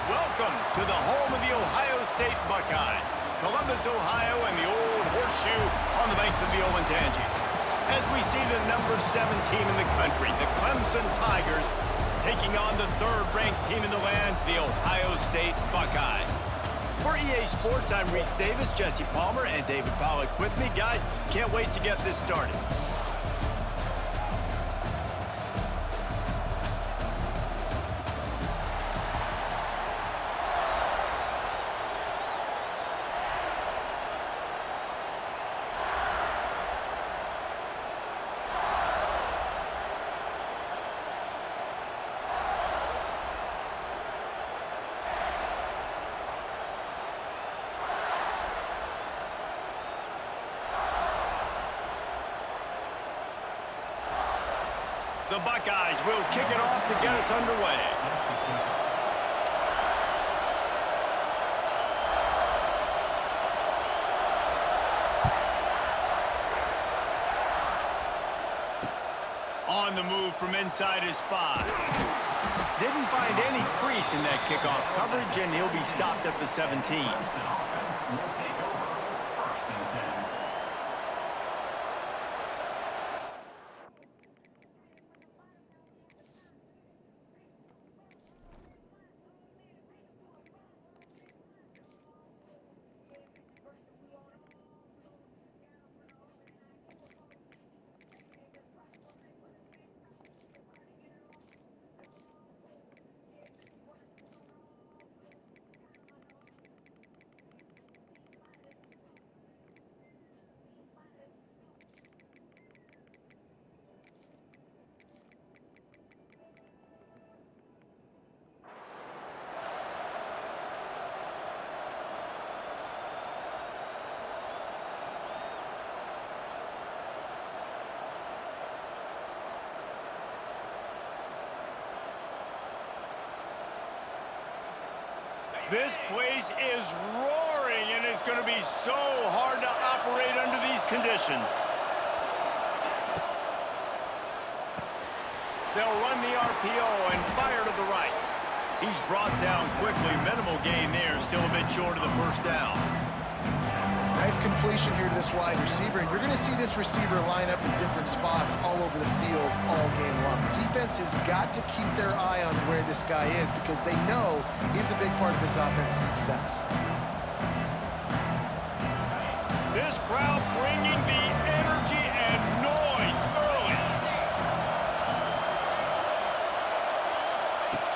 Welcome to the home of the Ohio State Buckeyes, Columbus, Ohio, and the old horseshoe on the banks of the Olentangy. As we see the number 7 team in the country, the Clemson Tigers, taking on the third-ranked team in the land, the Ohio State Buckeyes. For EA Sports, I'm Reese Davis, Jesse Palmer, and David Pollack with me. Guys, can't wait to get this started. The Buckeyes will kick it off to get us underway. On the move from inside his 5. Didn't find any crease in that kickoff coverage, and he'll be stopped at the 17. This place is roaring, and it's going to be so hard to operate under these conditions. They'll run the RPO and fire to the right. He's brought down quickly. Minimal gain there, still a bit short of the first down. Nice completion here to this wide receiver, and you're going to see this receiver line up in different spots all over the field all game long. Defense has got to keep their eye on where this guy is because they know he's a big part of this offense's success. This crowd bringing the energy and noise early.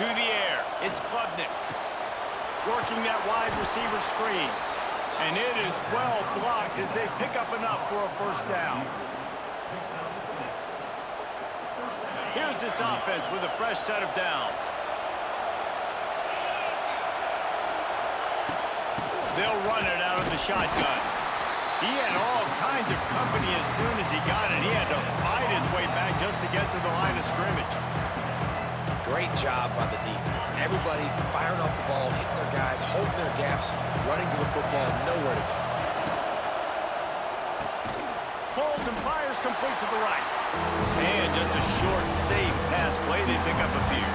To the air, it's Klubnik. Working that wide receiver screen. And it is well blocked as they pick up enough for a first down. Here's this offense with a fresh set of downs. They'll run it out of the shotgun. He had all kinds of company as soon as he got it. He had to fight his way back just to get to the line of scrimmage. Great job by the defense. Everybody firing off the ball, hitting their guys, holding their gaps, running to the football, nowhere to go. Pulls and fires complete to the right. And just a short, safe pass play. They pick up a few.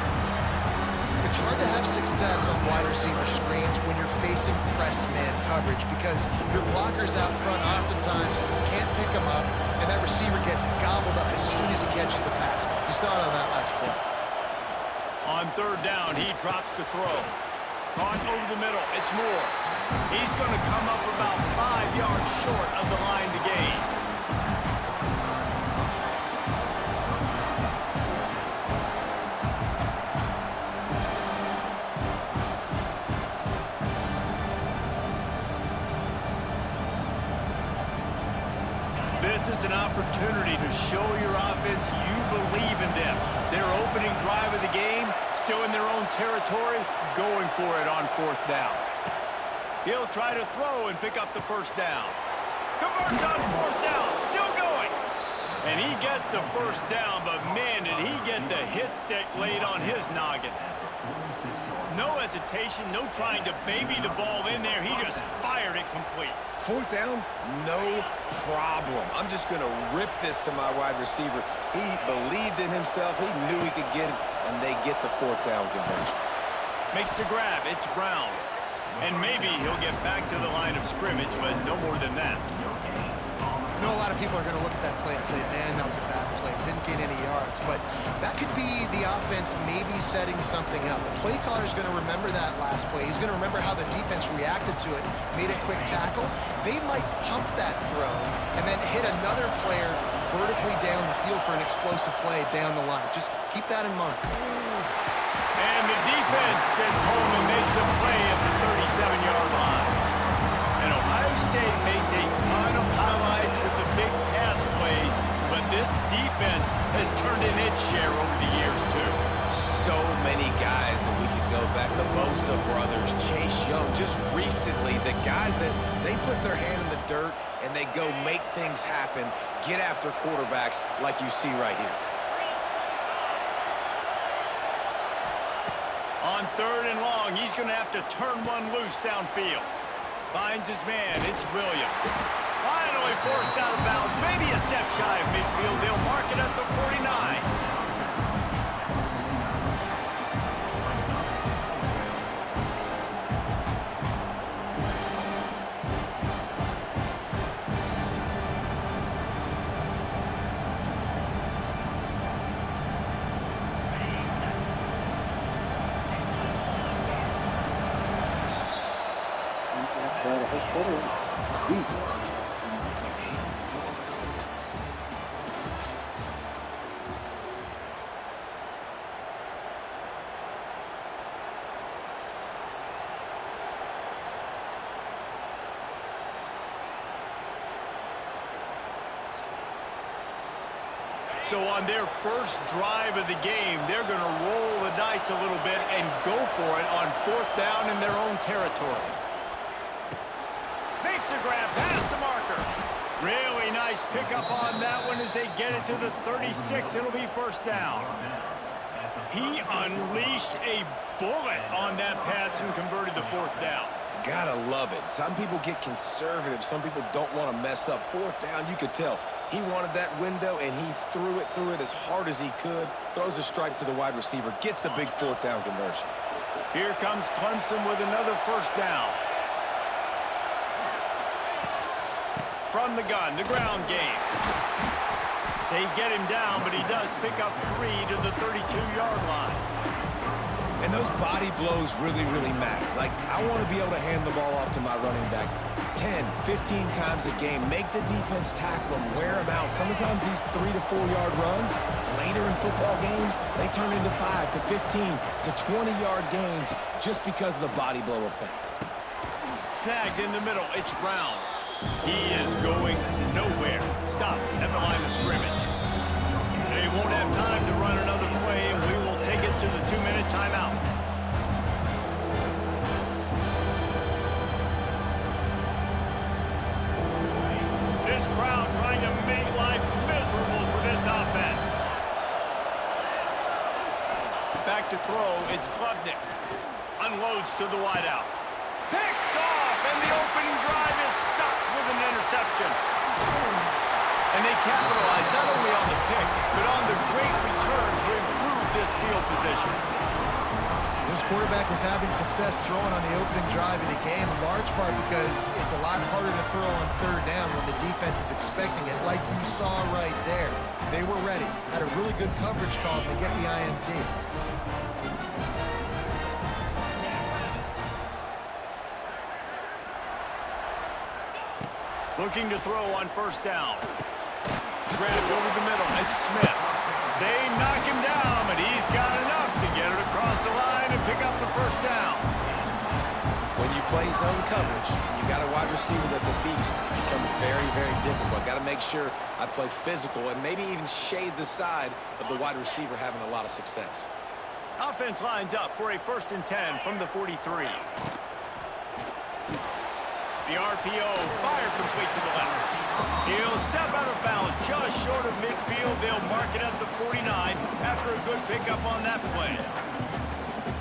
It's hard to have success on wide receiver screens when you're facing press man coverage because your blockers out front oftentimes can't pick them up, and that receiver gets gobbled up as soon as he catches the pass. You saw it on that last play. On third down, he drops to throw. Caught over the middle. It's Moore. He's going to come up about 5 yards short of the line to gain. This is an opportunity to show your offense you believe in them. Their opening drive of the game, still in their own territory, going for it on 4th down. He'll try to throw and pick up the 1st down. Converts on 4th down, still going. And he gets the 1st down, but man, did he get the hit stick laid on his noggin. No hesitation, no trying to baby the ball in there. He just fired it complete. 4th down, no problem. I'm just going to rip this to my wide receiver. He believed in himself. He knew he could get it, and they get the 4th down conversion. Makes the grab. It's Brown. And maybe he'll get back to the line of scrimmage, but no more than that. I know a lot of people are going to look at that play and say, man, that was a bad play. Didn't gain any yards. But that could be the offense maybe setting something up. The play caller is going to remember that last play. He's going to remember how the defense reacted to it, made a quick tackle. They might pump that throw and then hit another player vertically down the field for an explosive play down the line. Just keep that in mind. And the defense gets home and makes a play at the 37-yard line. And Ohio State makes a ton of highlights with the big pass plays, but this defense has turned in its share over the years, too. So many guys that we could go back. The Bosa brothers, Chase Young, just recently, the guys that they put their hand in the dirt and they go make things happen, get after quarterbacks like you see right here. On 3rd and long, he's going to have to turn one loose downfield. Finds his man. It's Williams. Finally forced out of bounds. Maybe a step shy of midfield. They'll mark it at the 49. So on their first drive of the game, they're going to roll the dice a little bit and go for it on 4th down in their own territory. Makes the grab past the marker. Really nice pickup on that one as they get it to the 36. It'll be 1st down. He unleashed a bullet on that pass and converted the 4th down. Gotta love it. Some people get conservative. Some people don't want to mess up. 4th down, you could tell. He wanted that window, and he threw it as hard as he could. Throws a strike to the wide receiver. Gets the big 4th down conversion. Here comes Clemson with another 1st down. From the gun, the ground game. They get him down, but he does pick up 3 to the 32-yard line. And those body blows really, really matter. Like, I want to be able to hand the ball off to my running back 10, 15 times a game. Make the defense tackle him, wear him out. Sometimes these 3 to 4 yard runs, later in football games, they turn into 5 to 15 to 20-yard gains just because of the body blow effect. Snagged in the middle, it's Brown. He is going nowhere. Stop at the line of scrimmage. They won't have time to run another play, and we will take it to the 2-minute timeout. This crowd trying to make life miserable for this offense. Back to throw, it's Klubnik. Unloads to the wideout. Picked off, and the opening drive is stopped with an interception. And they capitalize not only on the pick, but on the great return to improve this field position. This quarterback was having success throwing on the opening drive of the game, in large part because it's a lot harder to throw on 3rd down when the defense is expecting it, like you saw right there. They were ready, had a really good coverage call to get the INT. Looking to throw on 1st down. Grabbed over the middle. It's Smith. They knock him down, but he's got enough to get it across the line and pick up the 1st down. When you play zone coverage, you got a wide receiver that's a beast, it becomes very, very difficult. Got to make sure I play physical and maybe even shade the side of the wide receiver having a lot of success. Offense lines up for a 1st and 10 from the 43. The RPO fired complete to the left. He'll step out of bounds just short of midfield. They'll mark it at the 49 after a good pickup on that play.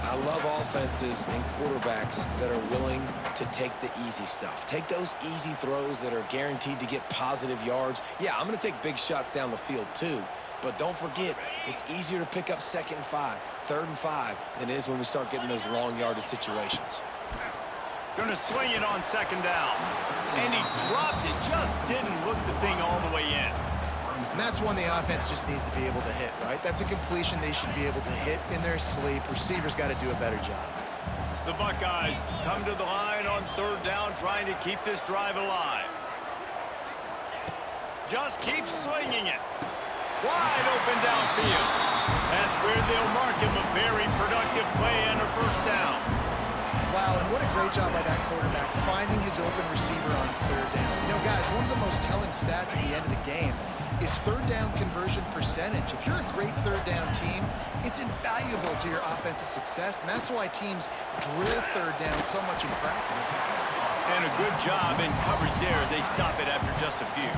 I love offenses and quarterbacks that are willing to take the easy stuff. Take those easy throws that are guaranteed to get positive yards. Yeah, I'm going to take big shots down the field too. But don't forget, it's easier to pick up 2nd and 5, 3rd and 5 than it is when we start getting those long yardage situations. Going to swing it on 2nd down. And he dropped it. Just didn't look the thing all the way in. And that's one the offense just needs to be able to hit, right? That's a completion they should be able to hit in their sleep. Receivers got to do a better job. The Buckeyes come to the line on 3rd down, trying to keep this drive alive. Just keep swinging it. Wide open downfield. That's where they'll mark him. A very productive play and a 1st down. Wow, and what a great job by that quarterback, finding his open receiver on 3rd down. You know, guys, one of the most telling stats at the end of the game is 3rd down conversion percentage. If you're a great 3rd down team, it's invaluable to your offensive success, and that's why teams drill 3rd down so much in practice. And a good job in coverage there as they stop it after just a few.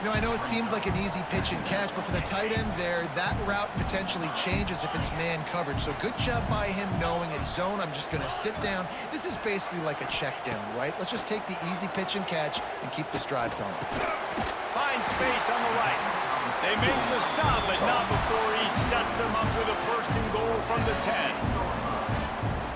You know, I know it seems like an easy pitch and catch, but for the tight end there, that route potentially changes if it's man coverage. So good job by him knowing it's zone. I'm just going to sit down. This is basically like a check down, right? Let's just take the easy pitch and catch and keep this drive going. Find space on the right. They make the stop, but not before he sets them up with a 1st and goal from the 10.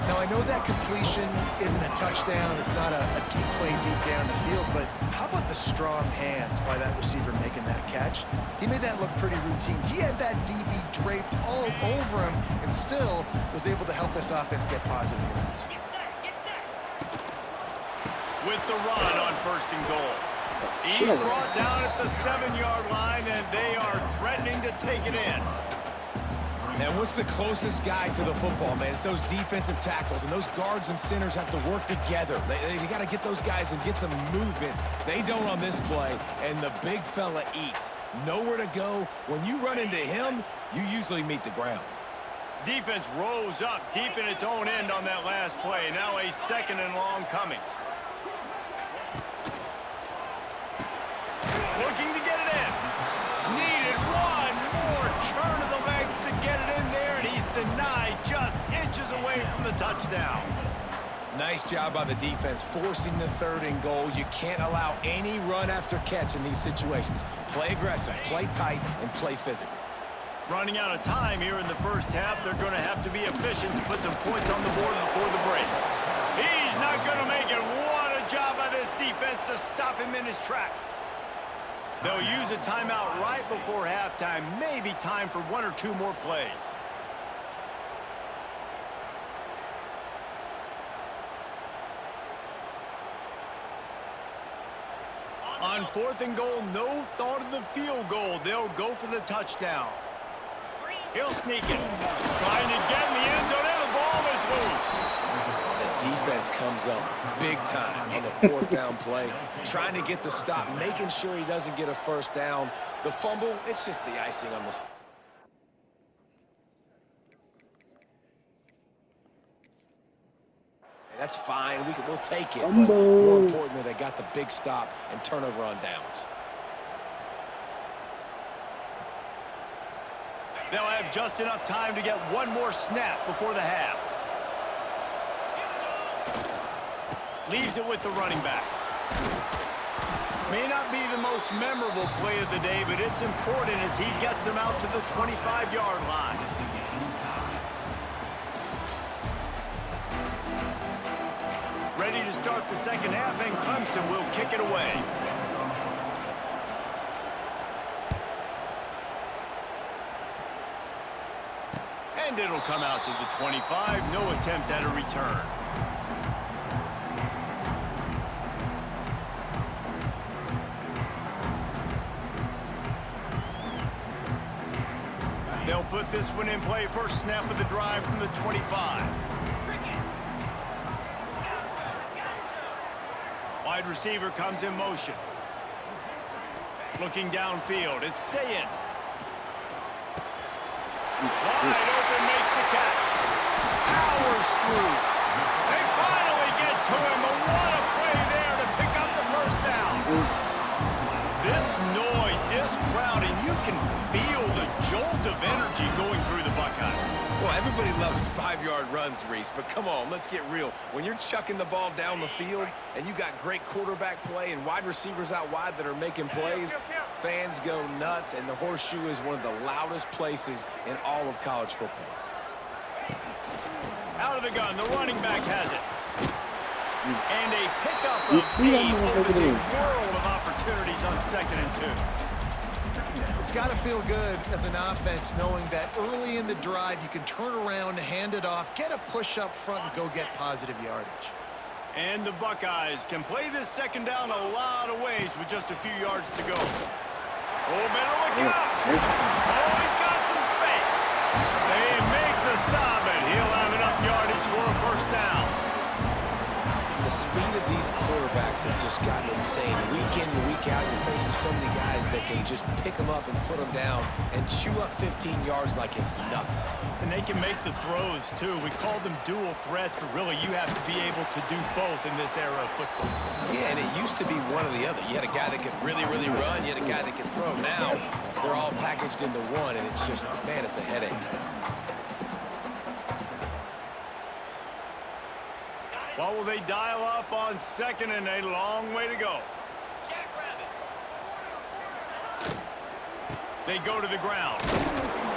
Now, I know that completion isn't a touchdown. It's not a deep play deep down the field, but how about the strong hands by that receiver making that catch? He made that look pretty routine. He had that DB draped all over him and still was able to help this offense get positive yards. With the run on 1st and goal. He's brought down at the 7-yard line, and they are threatening to take it in. And what's the closest guy to the football, man? It's those defensive tackles, and those guards and centers have to work together. They got to get those guys and get some movement. They don't on this play, and the big fella eats. Nowhere to go. When you run into him, you usually meet the ground. Defense rose up deep in its own end on that last play. Now a 2nd and long coming. Looking to get it in. Needed one more turn of the legs to get it in there, and he's denied just inches away from the touchdown. Nice job by the defense, forcing the 3rd and goal. You can't allow any run after catch in these situations. Play aggressive, play tight, and play physical. Running out of time here in the 1st half. They're going to have to be efficient to put some points on the board before the break. He's not going to make it. What a job by this defense to stop him in his tracks. They'll use a timeout right before halftime. Maybe time for 1 or 2 more plays. On 4th and goal, no thought of the field goal. They'll go for the touchdown. He'll sneak it. Trying to get in the end zone, and the ball is loose. The defense comes up big time on the 4th down play, trying to get the stop, making sure he doesn't get a 1st down. The fumble, it's just the icing on the... That's fine. We'll take it. But more importantly, they got the big stop and turnover on downs. They'll have just enough time to get one more snap before the half. Leaves it with the running back. May not be the most memorable play of the day, but it's important as he gets them out to the 25-yard line. Ready to start the 2nd half, and Clemson will kick it away. And it'll come out to the 25. No attempt at a return. They'll put this one in play. First snap of the drive from the 25. Wide receiver comes in motion. Looking downfield, it's Sayin. Wide open, makes the catch. Powers through. They finally get to him, but what a play there to pick up the first down. This noise, this crowd, and you can feel the jolt of energy going through the Buckeyes. Well, everybody loves 5-yard runs, Reese, but come on, let's get real. When you're chucking the ball down the field and you got great quarterback play and wide receivers out wide that are making plays, fans go nuts, and the Horseshoe is one of the loudest places in all of college football. Out of the gun, the running back has it. And a pickup of 8 over the world of opportunities on 2nd and 2. It's got to feel good as an offense knowing that early in the drive you can turn around, hand it off, get a push up front, and go get positive yardage. And the Buckeyes can play this 2nd down a lot of ways with just a few yards to go. Oh, better look out. Oh, he's got some space. They make the stop, and he'll have enough yardage for a first down. The speed of these quarterbacks has just gotten insane. Week in and week out, you're facing so many guys that can just pick them up and put them down and chew up 15 yards like it's nothing. And they can make the throws, too. We call them dual threats, but really you have to be able to do both in this era of football. Yeah, and it used to be one or the other. You had a guy that could really, really run. You had a guy that could throw. Now, they're all packaged into one, and it's just, man, it's a headache. What will they dial up on 2nd and a long way to go? They go to the ground.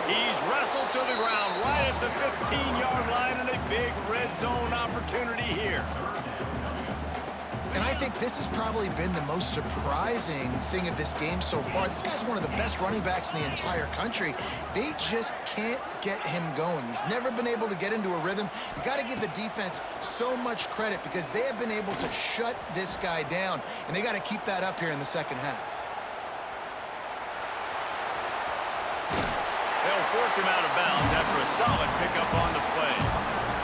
He's wrestled to the ground right at the 15-yard line, and a big red zone opportunity here. And I think this has probably been the most surprising thing of this game so far. This guy's one of the best running backs in the entire country. They just can't get him going. He's never been able to get into a rhythm. You got to give the defense so much credit because they have been able to shut this guy down, and they got to keep that up here in the 2nd half. They'll force him out of bounds after a solid pickup on the play.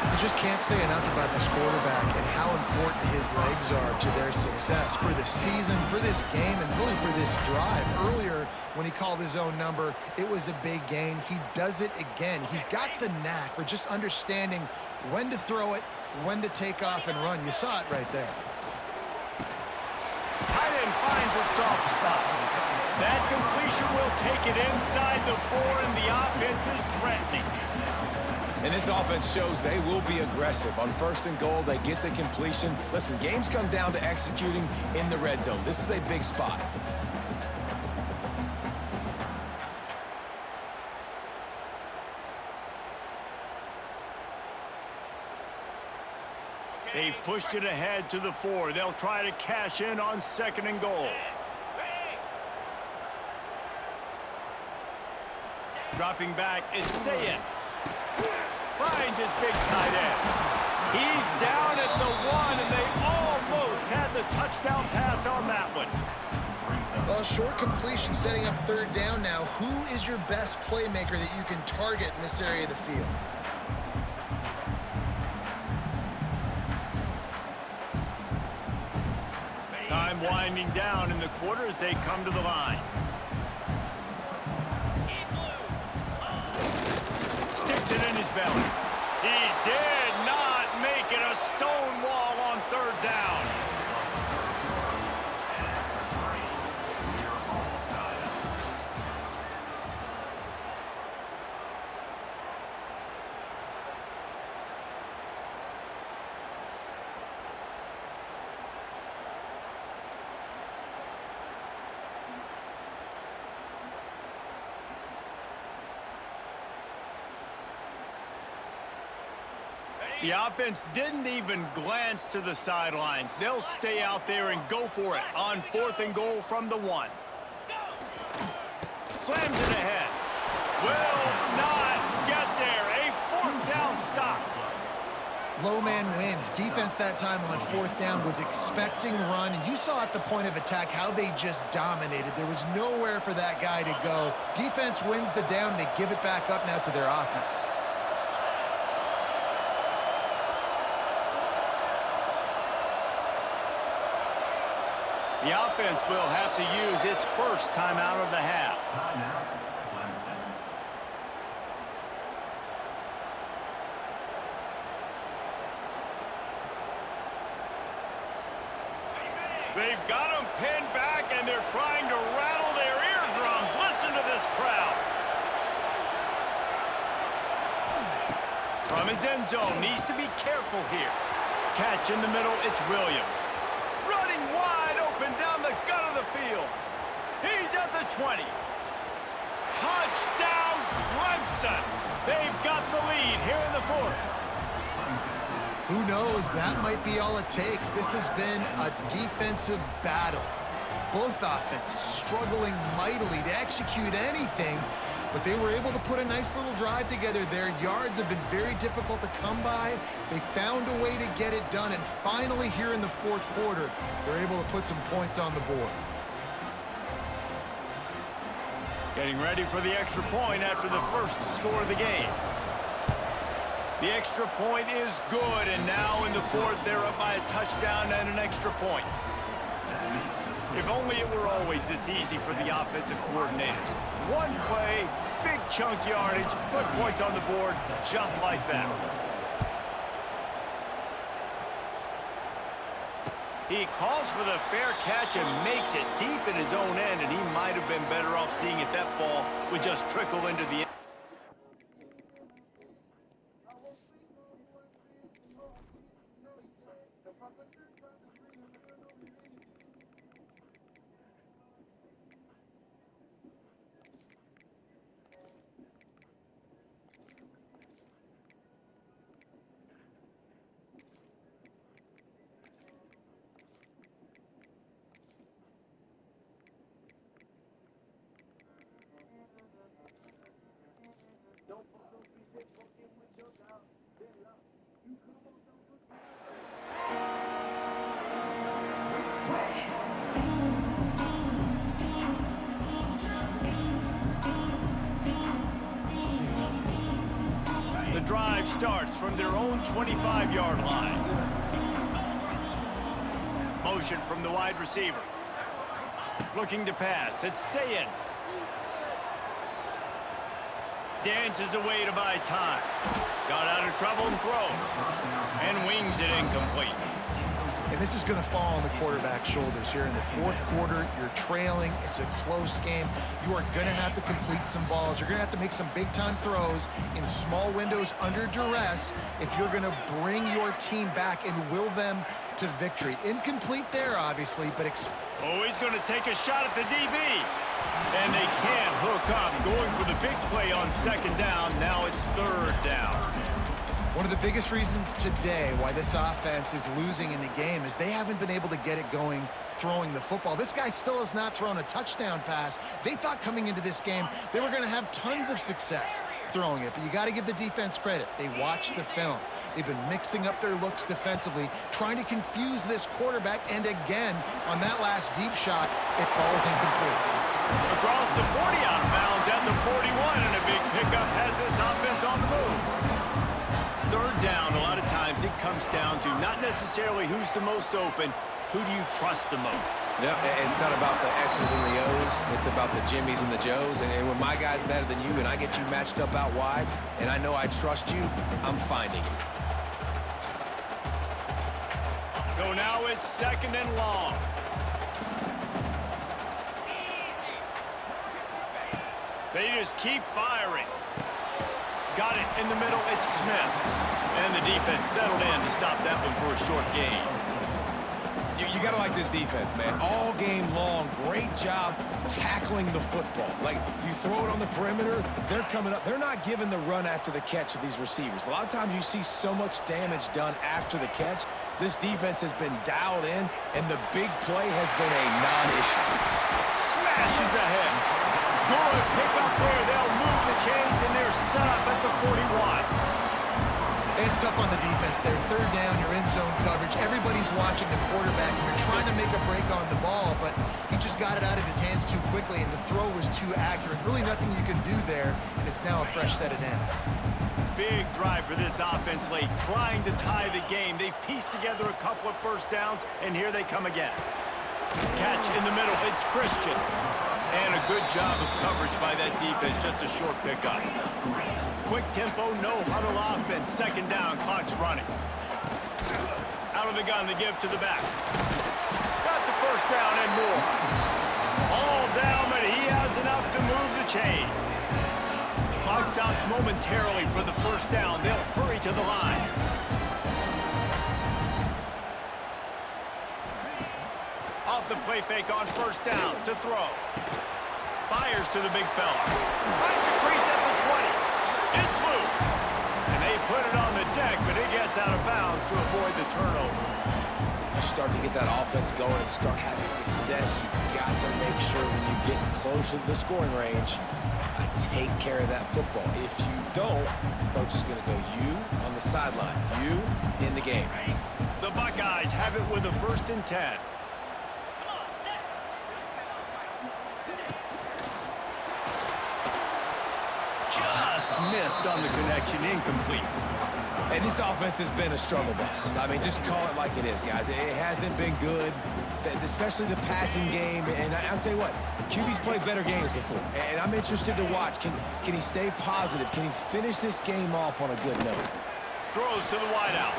You just can't say enough about this quarterback and how important his legs are to their success for the season, for this game, and really for this drive. Earlier, when he called his own number, it was a big gain. He does it again. He's got the knack for just understanding when to throw it, when to take off and run. You saw it right there. Tight end finds a soft spot. That completion will take it inside the 4, and the offense is threatening. And this offense shows they will be aggressive. On 1st and goal, they get the completion. Listen, games come down to executing in the red zone. This is a big spot. They've pushed it ahead to the 4. They'll try to cash in on 2nd and goal. Dropping back, it's Sayin. Finds his big tight end. He's down at the 1, and they almost had the touchdown pass on that one. Well, short completion setting up 3rd down now. Who is your best playmaker that you can target in this area of the field? Time winding down in the quarter as they come to the line. Sticks it in his belly. He did not make it a stone wall on 3rd down. The offense didn't even glance to the sidelines. They'll stay out there and go for it on 4th and goal from the 1. Slams it ahead. Will not get there. A 4th down stop. Low man wins. Defense that time on 4th down was expecting run, and you saw at the point of attack how they just dominated. There was nowhere for that guy to go. Defense wins the down. They give it back up now to their offense. The offense will have to use its first timeout of the half. They've got them pinned back, and they're trying to rattle their eardrums. Listen to this crowd. From his end zone, needs to be careful here. Catch in the middle, it's Williams. Running wide open down the gut of the field. He's at the 20. Touchdown, Clemson. They've got the lead here in the fourth. Who knows? That might be all it takes. This has been a defensive battle. Both offenses struggling mightily to execute anything, but they were able to put a nice little drive together. Their yards have been very difficult to come by. They found a way to get it done, and finally here in the fourth quarter, they're able to put some points on the board. Getting ready for the extra point after the first score of the game. The extra point is good, and now in the fourth, they're up by a touchdown and an extra point. If only it were always this easy for the offensive coordinators. One play, big chunk yardage, put points on the board just like that. He calls for the fair catch and makes it deep in his own end, and he might have been better off seeing if that ball would just trickle into the end. The drive starts from their own 25-yard line. Motion from the wide receiver. Looking to pass. It's Sayin. Dances away to buy time. Got out of trouble and throws. And wings it incomplete. And this is going to fall on the quarterback's shoulders here in the fourth quarter. You're trailing. It's a close game. You are going to have to complete some balls. You're going to have to make some big-time throws in small windows under duress if you're going to bring your team back and will them to victory. Incomplete there, obviously, but he's going to take a shot at the DB. And they can't hook up. Going for the big play on second down. Now it's third down. One of the biggest reasons today why this offense is losing in the game is they haven't been able to get it going throwing the football. This guy still has not thrown a touchdown pass. They thought coming into this game they were going to have tons of success throwing it, but you got to give the defense credit. They watched the film. They've been mixing up their looks defensively, trying to confuse this quarterback, and again, on that last deep shot, it falls incomplete. Across the 40 out of bounds at the 41, and a big pickup has this offense on the move. Third down, a lot of times it comes down to not necessarily who's the most open, who do you trust the most? Yeah, it's not about the X's and the O's. It's about the Jimmies and the Joes. And when my guy's better than you and I get you matched up out wide, and I know I trust you, I'm finding it. So now it's second and long. They just keep firing. Got it in the middle, it's Smith. And the defense settled in to stop that one for a short gain. You got to like this defense, man. All game long, great job tackling the football. Like, you throw it on the perimeter, they're coming up. They're not giving the run after the catch to these receivers. A lot of times you see so much damage done after the catch. This defense has been dialed in, and the big play has been a non-issue. Smashes ahead. Good pick up there. They'll move the chains, and they're set up at the 41. It's tough on the defense there. Third down, you're in zone coverage. Everybody's watching the quarterback, and you're trying to make a break on the ball, but he just got it out of his hands too quickly, and the throw was too accurate. Really nothing you can do there, and it's now a fresh set of downs. Big drive for this offense late, trying to tie the game. They've pieced together a couple of first downs, and here they come again. Catch in the middle. It's Christian. And a good job of coverage by that defense. Just a short pickup. Quick tempo, no huddle offense. Second down, clock's running. Out of the gun to give to the back. Got the first down and more. All down, but he has enough to move the chains. Clock stops momentarily for the first down. They'll hurry to the line. Off the play fake on first down to throw. Fires to the big fella. Finds a crease at the 20. It's loose. And they put it on the deck, but it gets out of bounds to avoid the turnover. You start to get that offense going and start having success, you've got to make sure when you get closer to the scoring range, take care of that football. If you don't, coach is going to go you on the sideline, you in the game. The Buckeyes have it with a 1st and 10. Just missed on the connection, incomplete. And this offense has been a struggle bus. I mean, just call it like it is, guys. It hasn't been good, especially the passing game. And I'll tell you what, QB's played better games before. And I'm interested to watch. Can he stay positive? Can he finish this game off on a good note? Throws to the wideout.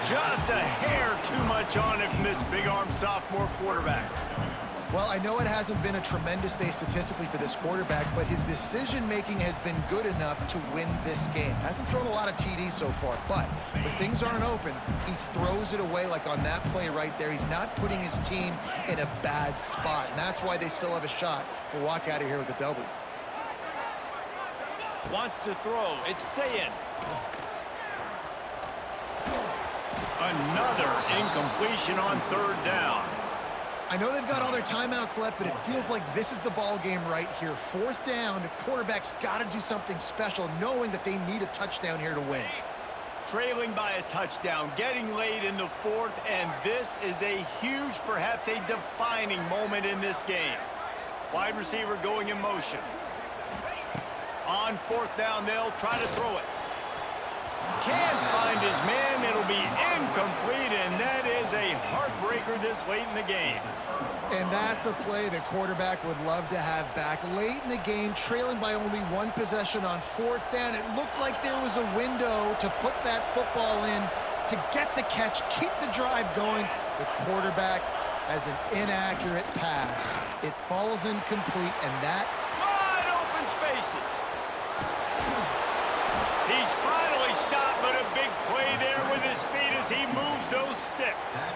Just a hair too much on it from this big-armed sophomore quarterback. Well, I know it hasn't been a tremendous day statistically for this quarterback, but his decision-making has been good enough to win this game. Hasn't thrown a lot of TDs so far, but when things aren't open, he throws it away like on that play right there. He's not putting his team in a bad spot, and that's why they still have a shot to walk out of here with a W. Wants to throw. It's Sayin. Another incompletion on 3rd down. I know they've got all their timeouts left, but it feels like this is the ball game right here. 4th down, the quarterback's got to do something special, knowing that they need a touchdown here to win. Trailing by a touchdown, getting late in the 4th, and this is a huge, perhaps a defining moment in this game. Wide receiver going in motion. On 4th down, they'll try to throw it. Can't find his man. It'll be incomplete, and that is a heartbreaker this late in the game. And that's a play the quarterback would love to have back. Late in the game, trailing by only 1 possession on 4th down. It looked like there was a window to put that football in, to get the catch, keep the drive going. The quarterback has an inaccurate pass. It falls incomplete, and that... Wide open spaces. He's finally stopped, but a big play there with his feet as he moves those sticks.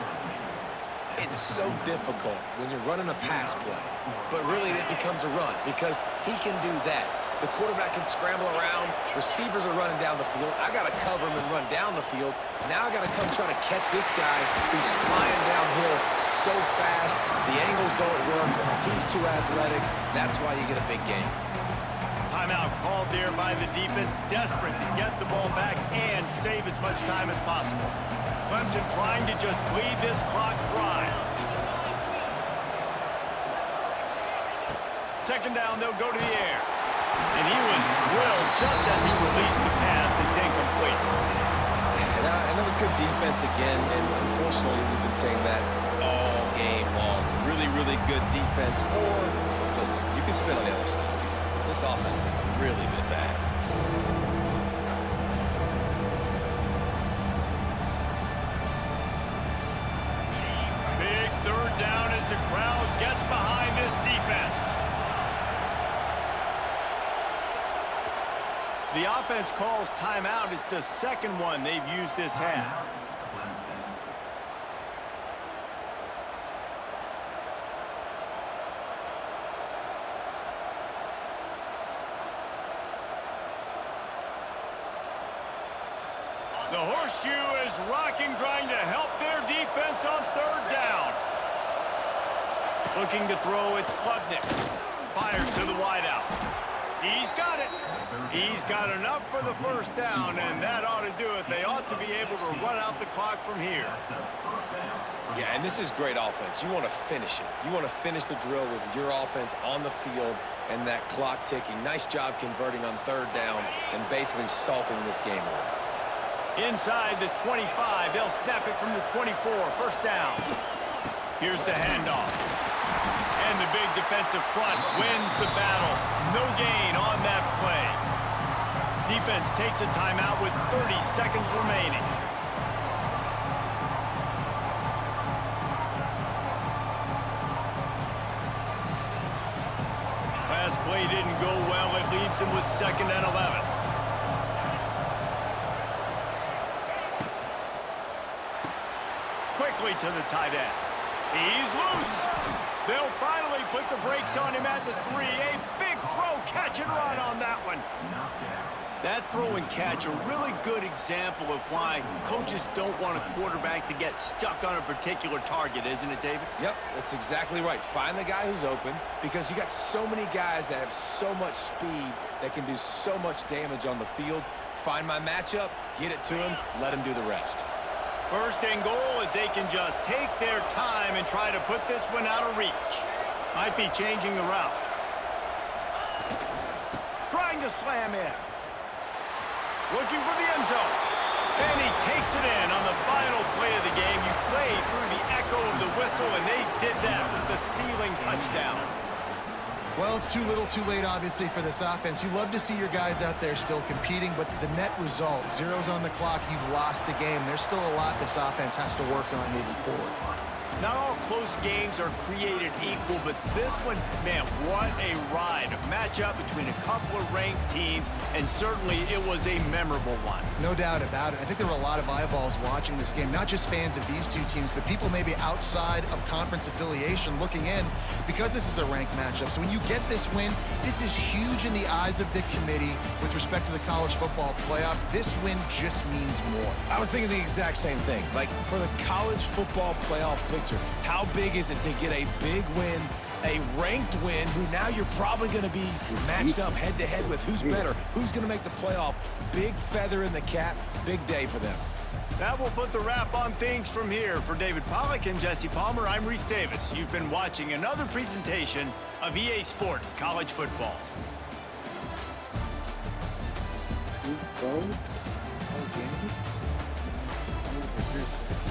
It's so difficult when you're running a pass play, but really it becomes a run because he can do that. The quarterback can scramble around. Receivers are running down the field. I got to cover him and run down the field. Now I got to come try to catch this guy who's flying downhill so fast. The angles don't work. He's too athletic. That's why you get a big game. Timeout called there by the defense, desperate to get the ball back and save as much time as possible. Clemson trying to just bleed this clock dry. Second down, they'll go to the air. And he was drilled just as he released the pass. It's incomplete. And that was good defense again, and unfortunately we've been saying that all game long. Really, really good defense, or, listen, you can spin on the other side. This offense has really been bad. Big 3rd down as the crowd gets behind this defense. The offense calls timeout. It's the 2nd one they've used this half. The horseshoe is rocking, trying to help their defense on 3rd down. Looking to throw, it's Klubnik. Fires to the wideout. He's got it. He's got enough for the 1st down, and that ought to do it. They ought to be able to run out the clock from here. Yeah, and this is great offense. You want to finish it. You want to finish the drill with your offense on the field and that clock ticking. Nice job converting on 3rd down and basically salting this game away. Inside the 25, they'll snap it from the 24, 1st down. Here's the handoff. And the big defensive front wins the battle. No gain on that play. Defense takes a timeout with 30 seconds remaining. Last play didn't go well. It leaves him with 2nd and 11. Quickly to the tight end. He's loose. They'll finally put the brakes on him at the 3. A big throw, catch and run on that one. That throw and catch, a really good example of why coaches don't want a quarterback to get stuck on a particular target, isn't it, David? Yep, that's exactly right. Find the guy who's open, because you got so many guys that have so much speed that can do so much damage on the field. Find my matchup, get it to him, let him do the rest. 1st and goal as they can just take their time and try to put this one out of reach. Might be changing the route. Trying to slam in. Looking for the end zone. And he takes it in on the final play of the game. You play through the echo of the whistle, and they did that with the ceiling touchdown. Well, it's too little, too late, obviously, for this offense. You love to see your guys out there still competing, but the net result, 0's on the clock, you've lost the game. There's still a lot this offense has to work on moving forward. Not all close games are created equal, but this one, man, what a ride. A matchup between a couple of ranked teams, and certainly it was a memorable one. No doubt about it. I think there were a lot of eyeballs watching this game, not just fans of these two teams, but people maybe outside of conference affiliation looking in, because this is a ranked matchup. So when you get this win, this is huge in the eyes of the committee with respect to the college football playoff. This win just means more. I was thinking the exact same thing. Like, for the college football playoff picture, how big is it to get a big win, a ranked win, who now you're probably going to be matched up head-to-head with who's better, who's going to make the playoff. Big feather in the cap, big day for them. That will put the wrap on things from here. For David Pollack and Jesse Palmer, I'm Reese Davis. You've been watching another presentation of EA Sports College Football. It's 2 votes? Oh, game? I was like, you're serious.